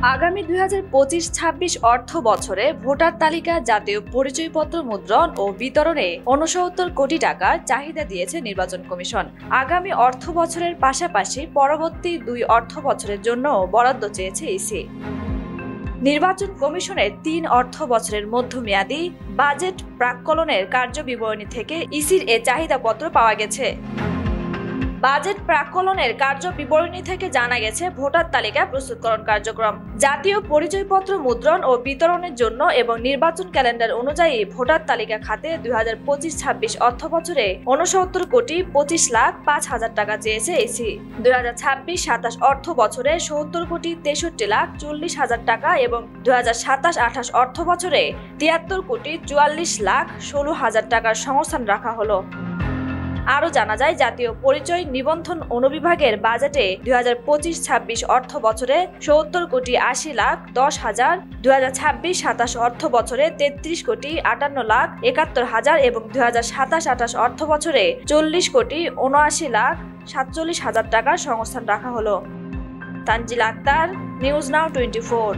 আগামী 2025-26 অর্থ বছরে ভোটার তালিকা, জাতীয় পরিচয়পত্র মুদ্রণ ও বিতরণে 69 কোটি টাকার চাহিদা দিয়েছে নির্বাচন কমিশন। আগামী অর্থ বছরের পাশাপাশি পরবর্তী 2 অর্থ বছরের জন্য বরাদ্দ চেয়েছে ইসি। নির্বাচন কমিশনের 3 অর্থ বছরের মধ্যমেয়াদী বাজেট প্রাক্কলনের কার্যবিবরণী থেকে ইসির এ চাহিদাপত্র পাওয়া গেছে। বাজেট প্রাক্কলনের কার্যবিবরণী থেকে জানা গেছে, ভোটার তালিকা প্রস্তুতকরণ কার্যক্রম, জাতীয় পরিচয়পত্র মুদ্রণ ও বিতরণের জন্য এবং নির্বাচন ক্যালেন্ডার অনুযায়ী ভোটার তালিকা খাতে 2025-26 অর্থ বছরে 69 কোটি 25 লাখ 5 হাজার টাকা চেয়েছে ইসি। 2026-27 অর্থ বছরে 70 কোটি 63 লাখ 40 হাজার টাকা এবং 2027-28 অর্থ বছরে 73 কোটি 44 লাখ 16 হাজার টাকার সংস্থান রাখা হলো। আরও জানা যায়, জাতীয় পরিচয় নিবন্ধন অনুবিভাগের বাজেটে 2025-26 অর্থ বছরে 70 কোটি 80 লাখ 10 হাজার, 2026-27 অর্থ বছরে 33 কোটি 58 লাখ 71 হাজার এবং 2027-28 অর্থ বছরে 40 কোটি 79 লাখ 47 হাজার টাকার সংস্থান রাখা হলো। Tanzil Akter, news now 24।